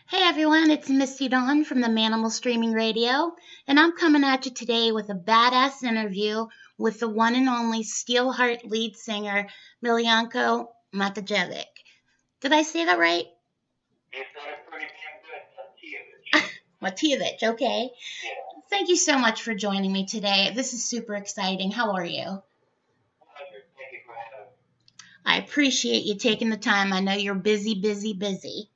Hey everyone, it's Misti-Dawn from the Manamal Streaming Radio, and I'm coming at you today with a badass interview with the one and only Steelheart lead singer, Miljenko Matijevic. Did I say that right? You said it pretty damn good, Matijevic, okay. Yeah. Thank you so much for joining me today. This is super exciting. How are you? Pleasure. Thank you for having me. I appreciate you taking the time. I know you're busy, busy, busy.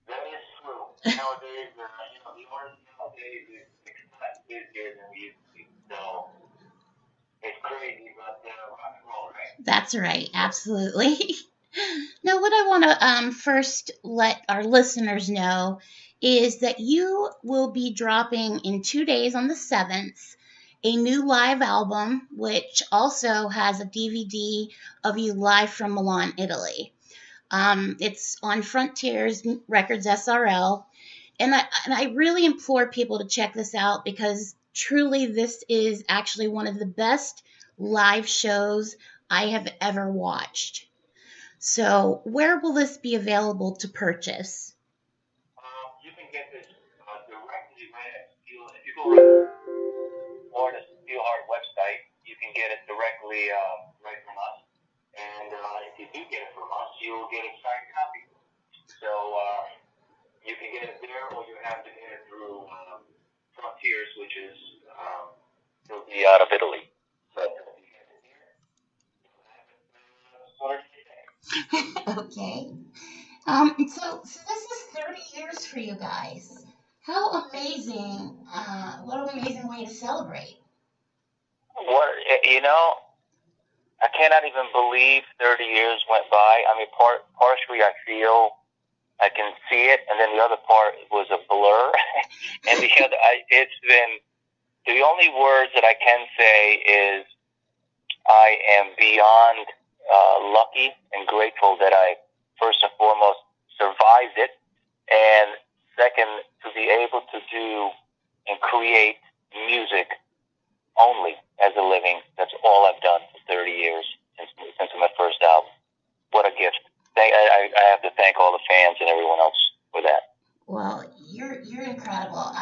That is true. Nowadays, the artists nowadays is much busier than we used to be. So it's crazy, but rock and roll, right? That's right, absolutely. Now, what I want to first let our listeners know is that you will be dropping in 2 days on the 7th a new live album, which also has a DVD of you live from Milan, Italy. It's on Frontiers Records SRL, and I really implore people to check this out because truly this is actually one of the best live shows I have ever watched. So, where will this be available to purchase? You can get this directly right at Steel. If you go or the Steelheart website, you can get it directly right from us. And if you do get it from us, you'll get a signed copy. So you can get it there, or you have to get it through Frontiers, which is it'll be out of Italy. But if you get it here, you'll have it sort of today. Okay. So this is 30 years for you guys. How amazing! What an amazing way to celebrate. What I cannot even believe 30 years went by. I mean, partially I feel I can see it, and then the other part was a blur. And it's been, the only words that I can say is I am beyond lucky and grateful that I, first and foremost, survived it, and second, to be able to do and create music only as a living. That's all I've done for 30 years since my first album. What a gift. I have to thank all the fans and everyone else for that. Well, you're incredible.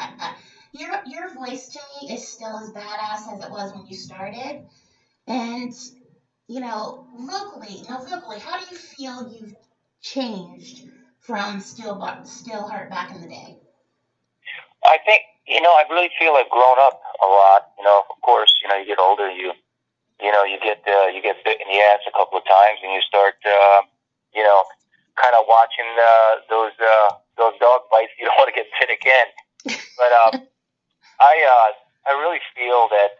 Your voice to me is still as badass as it was when you started. And vocally, how do you feel you've changed from Steelheart back in the day? I think, I really feel I've grown up a lot. Of course, you get older, you get bit in the ass a couple of times, and you start, kind of watching those dog bites. You don't want to get bit again. But I really feel that,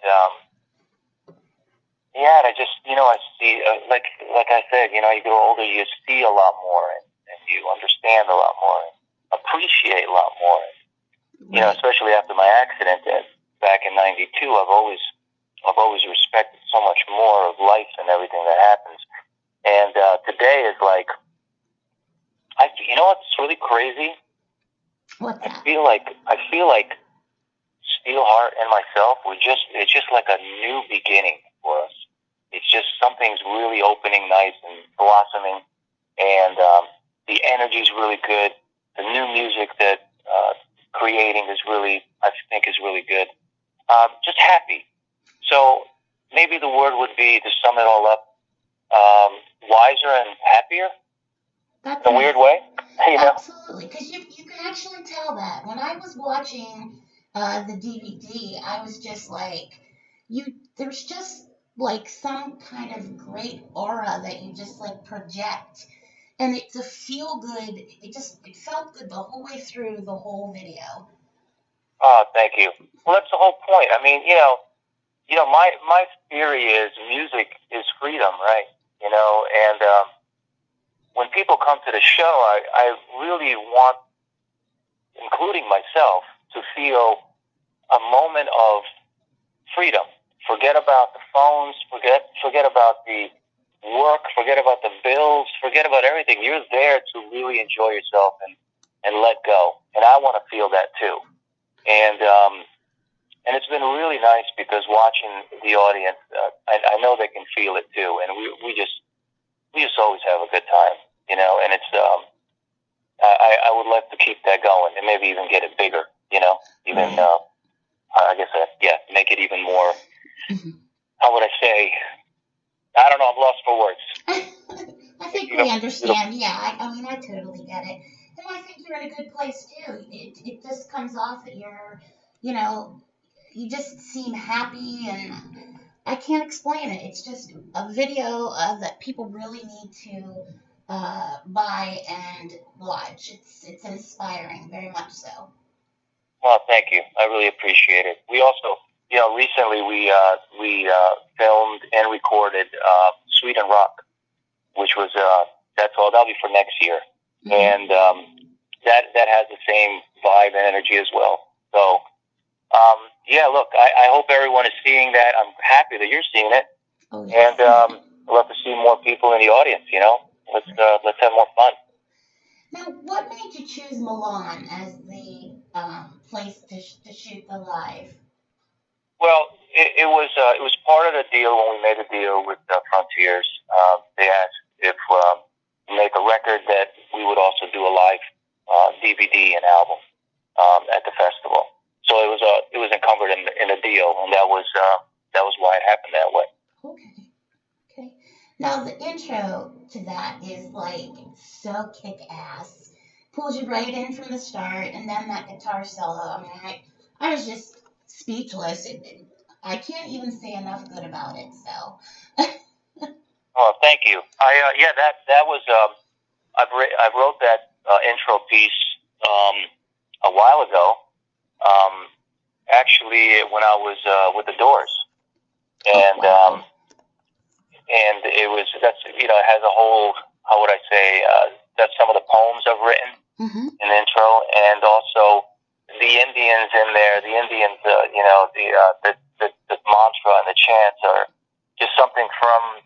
I just, I see, like I said, you grow older, you see a lot more, and you understand a lot more, and appreciate a lot more. Especially after my accident back in '92, I've always respected so much more of life and everything that happens. And today is like, what's really crazy? What's that? I feel like Steelheart and myself, it's just like a new beginning for us. It's just something's really opening nice and blossoming, and the energy's really good. The new music that creating I think is really good. Just happy. So maybe the word would be, to sum it all up, wiser and happier. That's in a weird way. Absolutely, because you can actually tell that. When I was watching the DVD, I was just like, there's just like some kind of great aura that you just like project. And it's a feel good, it felt good the whole way through the whole video. Oh, thank you. Well, that's the whole point. I mean, my theory is music is freedom, right? And when people come to the show, I really want, including myself, to feel a moment of freedom. Forget about the phones, forget about the work, forget about the bills, forget about everything. You're there to really enjoy yourself and let go. And I want to feel that too. And it's been really nice because watching the audience, I know they can feel it too. And we just always have a good time, and it's, I would like to keep that going and maybe even get it bigger, even, I guess, make it even more, how would I say, I don't know, I'm lost for words. I think we understand. Yeah, I mean, I totally get it. And I think you're in a good place, too. It just comes off that you just seem happy, and I can't explain it. It's just a video that people really need to buy and watch. It's inspiring, very much so. Well, thank you. I really appreciate it. We also, recently we filmed and recorded Sweden Rock, which was that'll be for next year, and that has the same vibe and energy as well. So, look, I hope everyone is seeing that. I'm happy that you're seeing it, and I'd love to see more people in the audience. Let's have more fun. Now, what made you choose Milan as the place to shoot the live? Well, it was part of the deal when we made a deal with Frontiers. They asked if we make a record that we would also do a live DVD and album at the festival. So it was encumbered in a deal, and that was why it happened that way. Okay. Now the intro to that is like so kick-ass. Pulls you right in from the start, and then that guitar solo. I mean, I was just speechless. I can't even say enough good about it. So. Oh, thank you. That was I wrote that intro piece a while ago. Actually, when I was with the Doors, and it has a whole, how would I say, that's some of the poems I've written in the intro, and also the Indians in there. The Indians, the mantra and the chants are just something from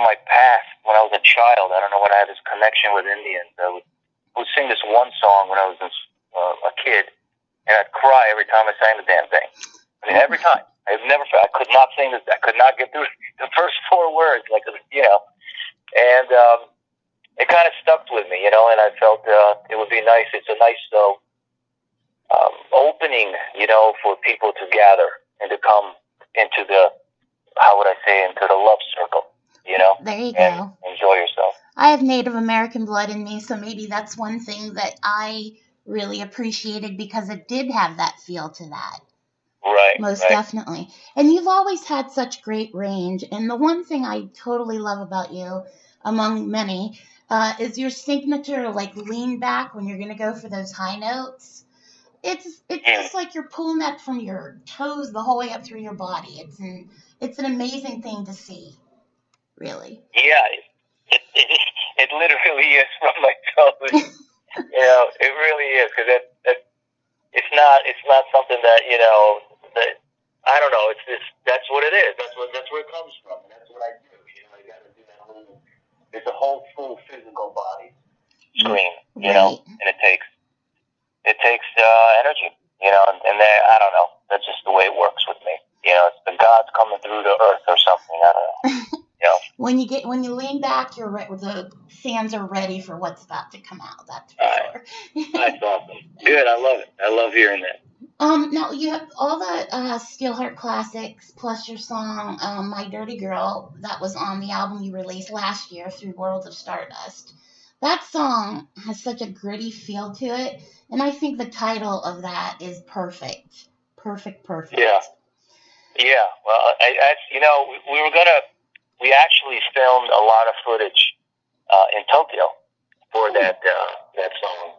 my past when I was a child. I don't know when I had this connection with Indians. I would sing this one song when I was a kid, and I'd cry every time I sang the damn thing. I mean, every time. I could not sing this. I could not get through the first 4 words, and it kind of stuck with me, and I felt it would be nice. It's a nice opening, for people to gather and to come into the, how would I say, into the love circle, There you and go. enjoy yourself. I have Native American blood in me, so maybe that's one thing that I really appreciated, because it did have that feel to that. Right. Most definitely. And you've always had such great range. And the one thing I totally love about you, among many, is your signature, like, lean back when you're going to go for those high notes. It's just like you're pulling that from your toes the whole way up through your body. It's an amazing thing to see, really. Yeah, it literally is from my toes. It really is, because it's not something that that, I don't know. That's what it is. That's where it comes from, and that's what I do. I got to do that whole. It's a whole full physical body scream, Right. and it takes energy, and I don't know. That's just the way it works with me. It's the gods coming through the earth or something. I don't know. When you lean back, you're right. The fans are ready for what's about to come out. That's for sure. That's awesome. Good. I love it. I love hearing that. Now you have all the Steelheart classics plus your song "My Dirty Girl" that was on the album you released last year through Worlds of Stardust. That song has such a gritty feel to it, and I think the title of that is perfect. Perfect. Yeah. Well, we actually filmed a lot of footage in Tokyo for that song.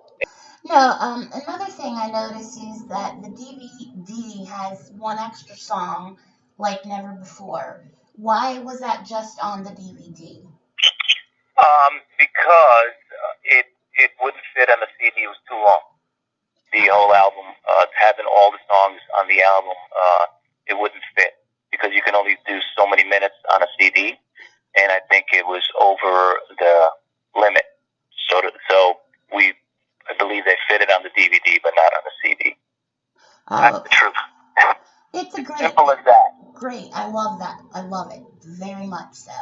Another thing I noticed is that the DVD has one extra song like never before. Why was that just on the DVD? Because it wouldn't fit on the CD. It was too long. The whole album, having all the songs on the album, it wouldn't fit, because you can only do so many minutes on a CD, and I think it was over the limit. So I believe they fit it on the DVD, but not on the CD. That's the truth. It's a great, simple as that. Great, I love that. I love it very much so.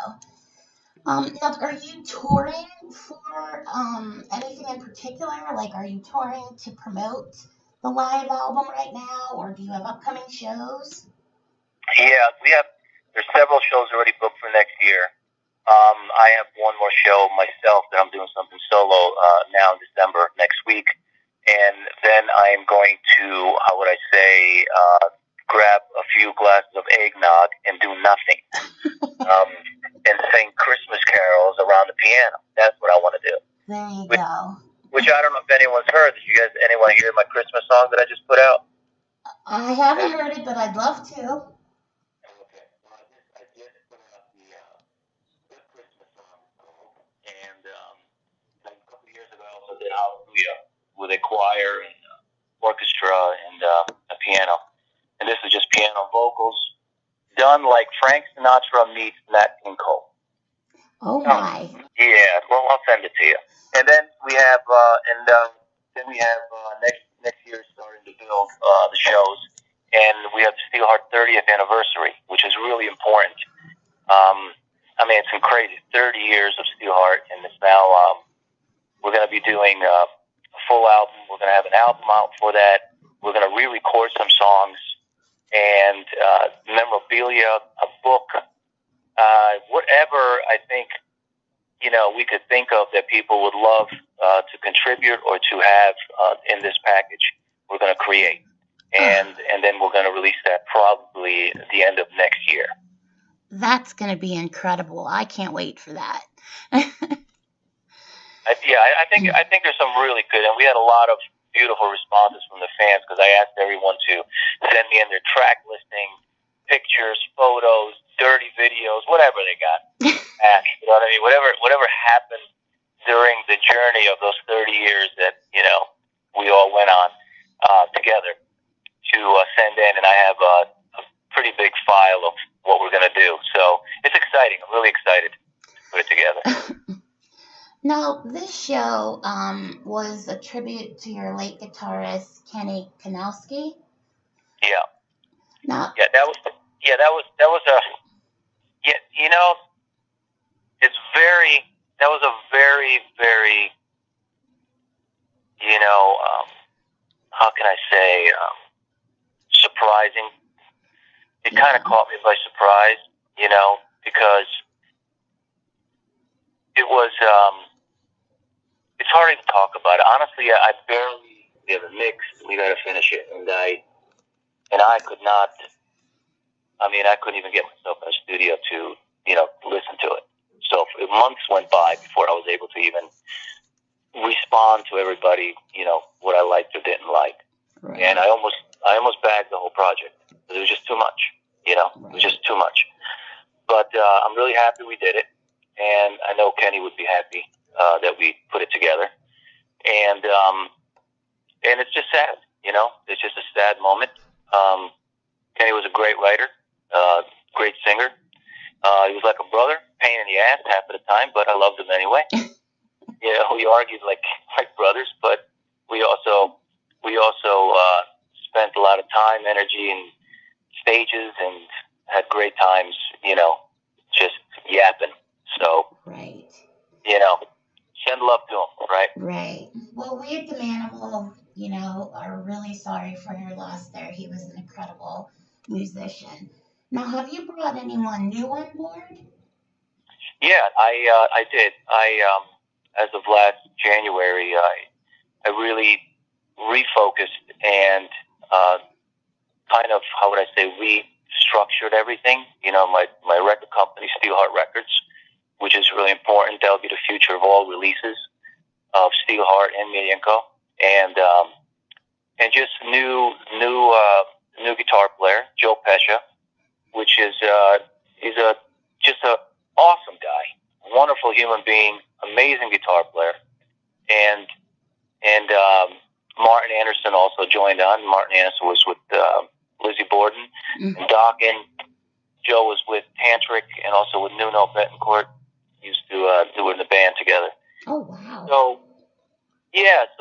Now, are you touring for anything in particular? Like, are you touring to promote the live album right now, or do you have upcoming shows? Yeah, there's several shows already booked for next year. I have one more show myself that I'm doing something solo now in December next week, and then I am going to, how would I say, grab a few glasses of eggnog and do nothing, and sing Christmas carols around the piano. That's what I want to do. There you go. Which I don't know if anyone's heard. Did you guys, anyone hear my Christmas song that I just put out? I haven't heard it, but I'd love to. Okay. Well, I just put out the Christmas song, and like a couple of years ago, I also did Hallelujah with a choir and orchestra and a piano. And this is just piano vocals done like Frank Sinatra meets Nat King Cole. Oh my! Yeah, well, I'll send it to you. And then we have, next year starting to build the shows, and we have the Steelheart 30th anniversary, which is really important. I mean, it's been crazy, 30 years of Steelheart, and it's now we're going to be doing a full album. We're going to have an album out for that. We're going to re-record some songs and memorabilia, a book, whatever I think we could think of that people would love to contribute or to have in this package. We're going to create, and then we're going to release that probably at the end of next year. That's going to be incredible. I can't wait for that. I think there's some really good, and we had a lot of beautiful responses from the fans because I asked everyone to send me in their track listing, pictures, photos, dirty videos, whatever they got. You know what I mean? Whatever happened during the journey of those 30 years that we all went on together to send in, and I have a pretty big file of what we're going to do. So it's exciting. I'm really excited to put it together. Now, this show was a tribute to your late guitarist Kenny Kanowski. Yeah. Now, that was a that was a very, very how can I say surprising. It kind of caught me by surprise, because it was it's hard to talk about it. Honestly, we have a mix, we got to finish it, and I could not. I mean, I couldn't even get myself in a studio to listen to it. So months went by before I was able to even respond to everybody, what I liked or didn't like. Right. And I almost bagged the whole project. It was just too much, Right. It was just too much. But I'm really happy we did it, and I know Kenny would be happy that we put it together. And it's just sad, It's just a sad moment. Kenny was a great writer, great singer. He was like a brother, pain in the ass half of the time, but I loved him anyway. We argued like brothers, but we also spent a lot of time, energy, and stages, and had great times, just yapping. So, right. Send love to him, right? Right. Well, we at the Manamal, are really sorry for your loss there. He was an incredible musician. Now, have you brought anyone new on board? Yeah, I did. As of last January, I really refocused and kind of, how would I say, restructured everything. My record company, Steelheart Records, which is really important. That'll be the future of all releases of Steelheart and Miljenko, and just new guitar player, Joe Pesha, which is he's just a awesome guy, wonderful human being, amazing guitar player, and Martin Anderson also joined on. Martin Anderson was with Lizzie Borden, and Doc, and Joe was with Tantric and also with Nuno Betancourt. Used to do it in the band together. Oh wow! So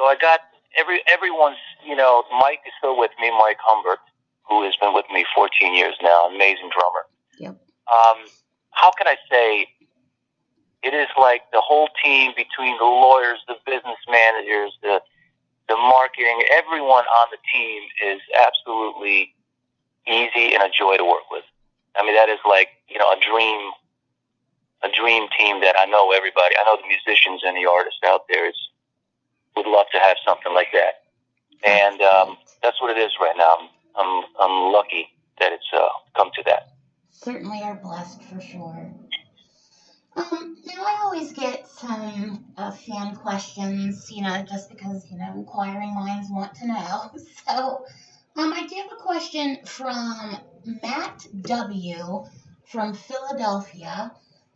I got everyone's. Mike is still with me, Mike Humbert, who has been with me 14 years now. Amazing drummer. Yep. How can I say? It is like the whole team between the lawyers, the business managers, the marketing, everyone on the team is absolutely easy and a joy to work with. I mean, that is like, a dream team that I know everybody. I know the musicians and the artists out there would love to have something like that. And that's what it is right now. I'm lucky that it's come to that. Certainly are blessed for sure. Now I always get some fan questions, just because, inquiring minds want to know. So, I do have a question from Matt W. from Philadelphia.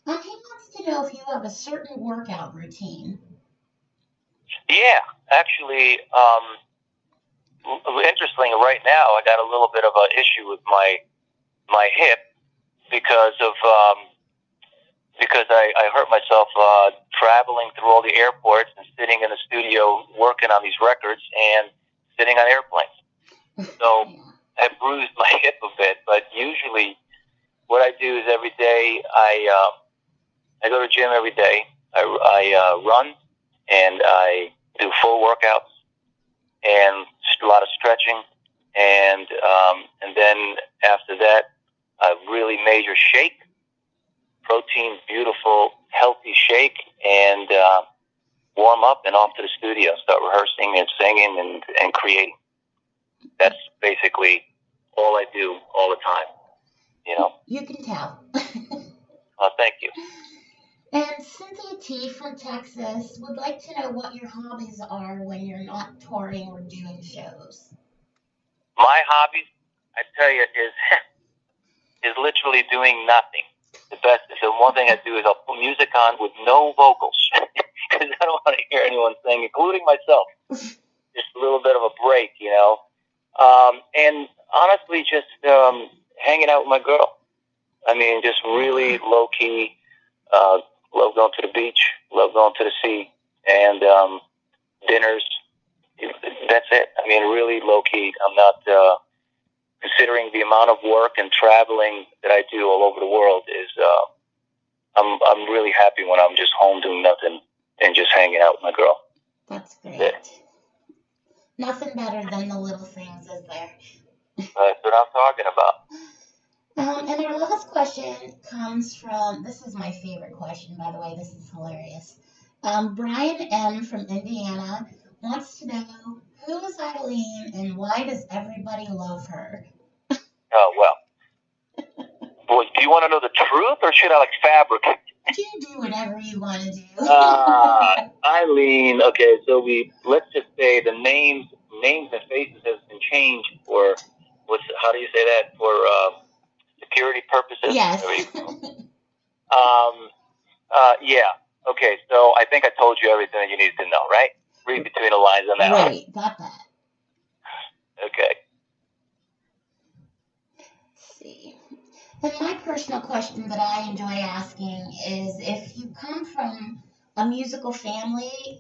He wants to know if you have a certain workout routine. Yeah, actually, interestingly, right now I got a little bit of an issue with my hip because I hurt myself traveling through all the airports and sitting in the studio working on these records and sitting on airplanes. So I bruised my hip a bit, but usually what I do is every day I go to the gym every day. I run and I do full workouts and a lot of stretching, and then after that a really major shake, protein, beautiful, healthy shake, and warm up and off to the studio, start rehearsing and singing and creating. That's basically all I do all the time. You can tell. Oh, thank you. And Cynthia T. from Texas would like to know what your hobbies are when you're not touring or doing shows. My hobbies, I tell you, is literally doing nothing. The one thing I do is I'll put music on with no vocals because I don't want to hear anyone sing, including myself. Just a little bit of a break, and honestly, just hanging out with my girl. I mean, just really low key. Love going to the beach. Love going to the sea, and dinners. That's it. I mean, really low key. I'm not considering the amount of work and traveling that I do all over the world. I'm really happy when I'm just home doing nothing and just hanging out with my girl. That's great. Yeah. Nothing better than the little things, is there? That's what I'm talking about. And our last question comes from, this is my favorite question, by the way, this is hilarious. Brian M. from Indiana wants to know, who is Eileen and why does everybody love her? Oh, well. Boy, do you want to know the truth or should I fabricate? You do whatever you want to do. Eileen, okay, so let's just say the names and faces has been changed for, how do you say that, for security purposes? Yes. Yeah, okay, so I think I told you everything that you needed to know, right? Read between the lines on that one. Right, got that. Okay. Let's see. And my personal question that I enjoy asking is, if you come from a musical family,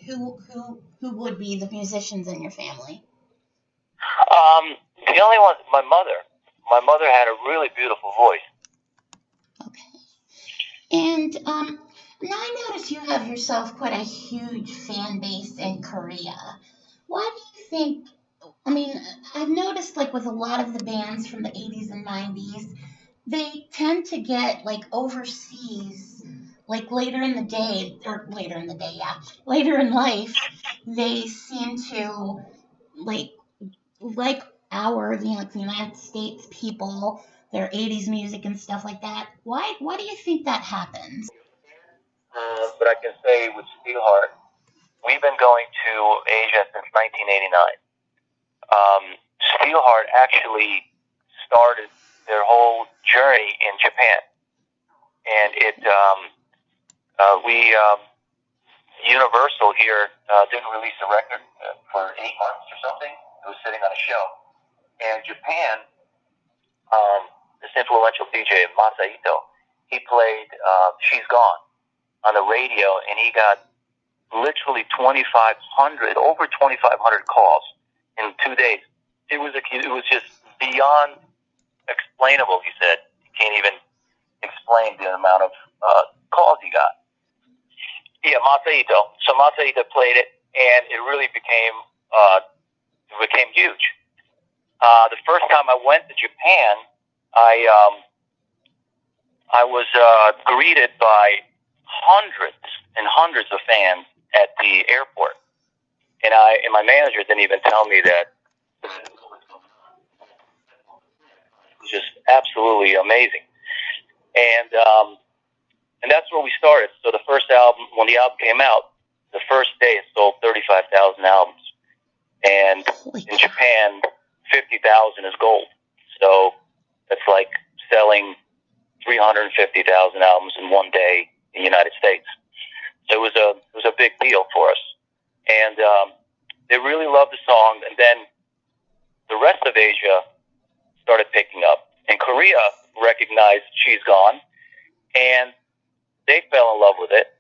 who would be the musicians in your family? The only one, my mother. My mother had a really beautiful voice. Okay. And now I notice you have yourself quite a huge fan base in Korea. Why do you think, I've noticed with a lot of the bands from the 80s and 90s, they tend to get overseas, later in life, they seem to the United States people, their 80s music and stuff like that. Why do you think that happens? But I can say with Steelheart, we've been going to Asia since 1989. Steelheart actually started their whole journey in Japan, and Universal here didn't release a record for 8 months or something. It was sitting on a shelf, and Japan, this influential DJ Masahito, he played "She's Gone" on the radio, and he got literally over 2,500 calls in 2 days. It was just beyond explainable. He said he can't even explain the amount of calls he got. Yeah, Masahito. So Masahito played it, and it really became huge. The first time I went to Japan, I was greeted by hundreds and hundreds of fans at the airport, and my manager didn't even tell me that. It was just absolutely amazing, and that's where we started. So the first album, when the album came out, the first day it sold 35,000 albums, and in Japan, 50,000 is gold. So that's like selling 350,000 albums in one day in the United States. So it was a big deal for us, and they really loved the song. And then the rest of Asia started picking up, and Korea recognized "She's Gone," and they fell in love with it.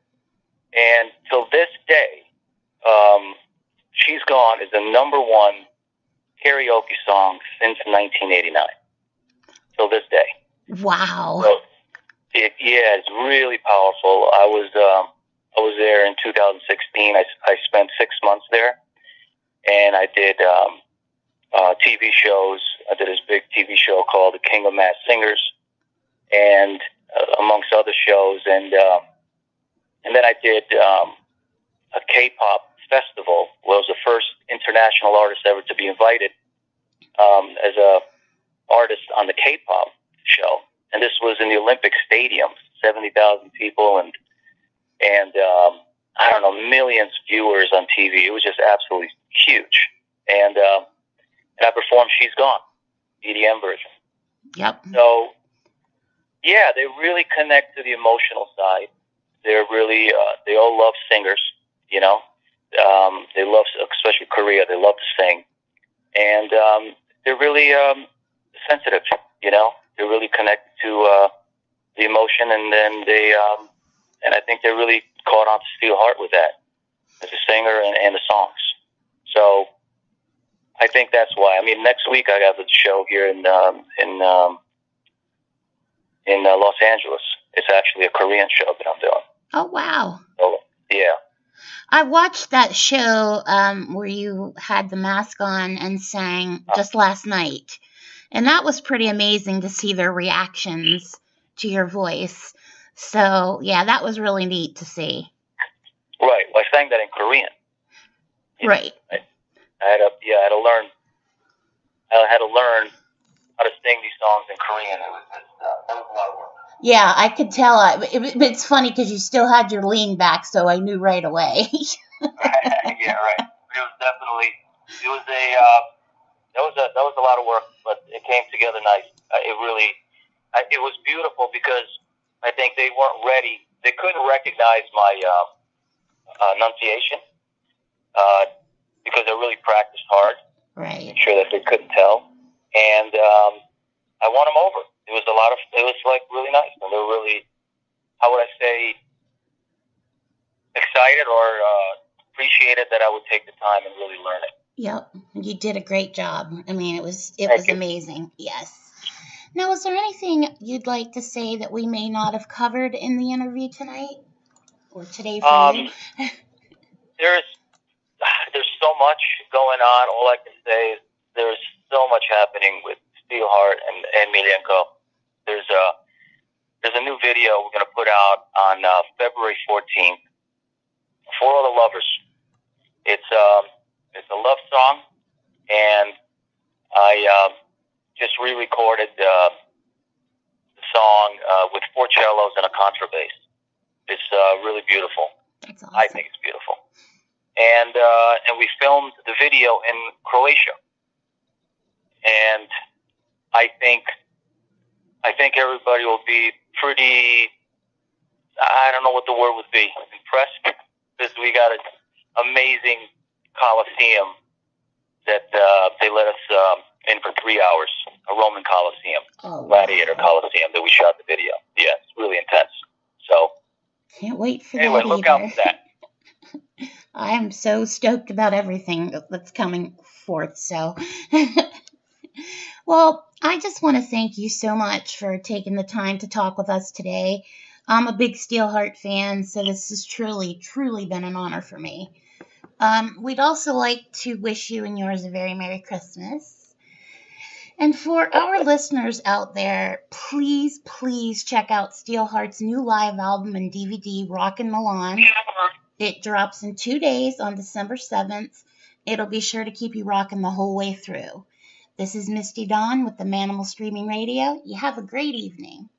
And till this day, "She's Gone" is the #1 karaoke song since 1989. Till this day. Wow. So it's really powerful. I was there in 2016. I spent 6 months there, and I did TV shows. I did this big TV show called The King of Masked Singers, and amongst other shows, and then I did a K-pop festival. Where I was the first international artist ever to be invited as a artist on the K-pop show, and this was in the Olympic Stadium, 70,000 people, and I don't know, millions of viewers on TV. It was just absolutely huge, and I performed "She's Gone," EDM version. Yep. So yeah, they really connect to the emotional side. They're really they all love singers, you know. They love, especially Korea, they love to sing, and they're really sensitive, you know. They're really connected to the emotion, and then and I think they're really caught on to Steelheart with that as a singer and the songs. So I think that's why. I mean, next week I have a show here in Los Angeles. It's actually a Korean show that I'm doing. Oh, wow. So, yeah. I watched that show where you had the mask on and sang just last night. And that was pretty amazing to see their reactions to your voice. So, yeah, that was really neat to see. Right. Well, I sang that in Korean. Right. I had to learn how to sing these songs in Korean. That was a lot of work. Yeah, I could tell. It's funny because you still had your lean back, so I knew right away. Yeah, right. It was definitely. It was that was a lot of work, but it came together nice. It was beautiful because I think they weren't ready. They couldn't recognize my enunciation because I really practiced hard. Right. I'm sure that they couldn't tell, and I won them over. It was like really nice, and they were really, how would I say, excited or appreciated that I would take the time and really learn it. Yep, you did a great job. I mean, it was amazing. Yes. Now, is there anything you'd like to say that we may not have covered in the interview tonight or today for you? There's so much going on. All I can say is there's so much happening with Steelheart and Miljenko. There's a new video we're going to put out on February 14th for all the lovers. It's a love song, and I just re-recorded the song with 4 cellos and a contrabass. It's really beautiful. That's awesome. I think it's beautiful. And we filmed the video in Croatia. And I think everybody will be pretty, I don't know what the word would be, impressed, because we got an amazing Coliseum that they let us in for 3 hours, a Roman Coliseum, Gladiator Coliseum that we shot the video. Yeah, it's really intense. So can't wait for anyway, that. Look out for that. I am so stoked about everything that's coming forth. So, well, I just want to thank you so much for taking the time to talk with us today. I'm a big Steelheart fan, so this has truly, truly been an honor for me. We'd also like to wish you and yours a very Merry Christmas. And for our listeners out there, please, please check out Steelheart's new live album and DVD, Rockin' Milan. It drops in 2 days on December 7th. It'll be sure to keep you rocking the whole way through. This is Misti-Dawn with the Manamal Streaming Radio. You have a great evening.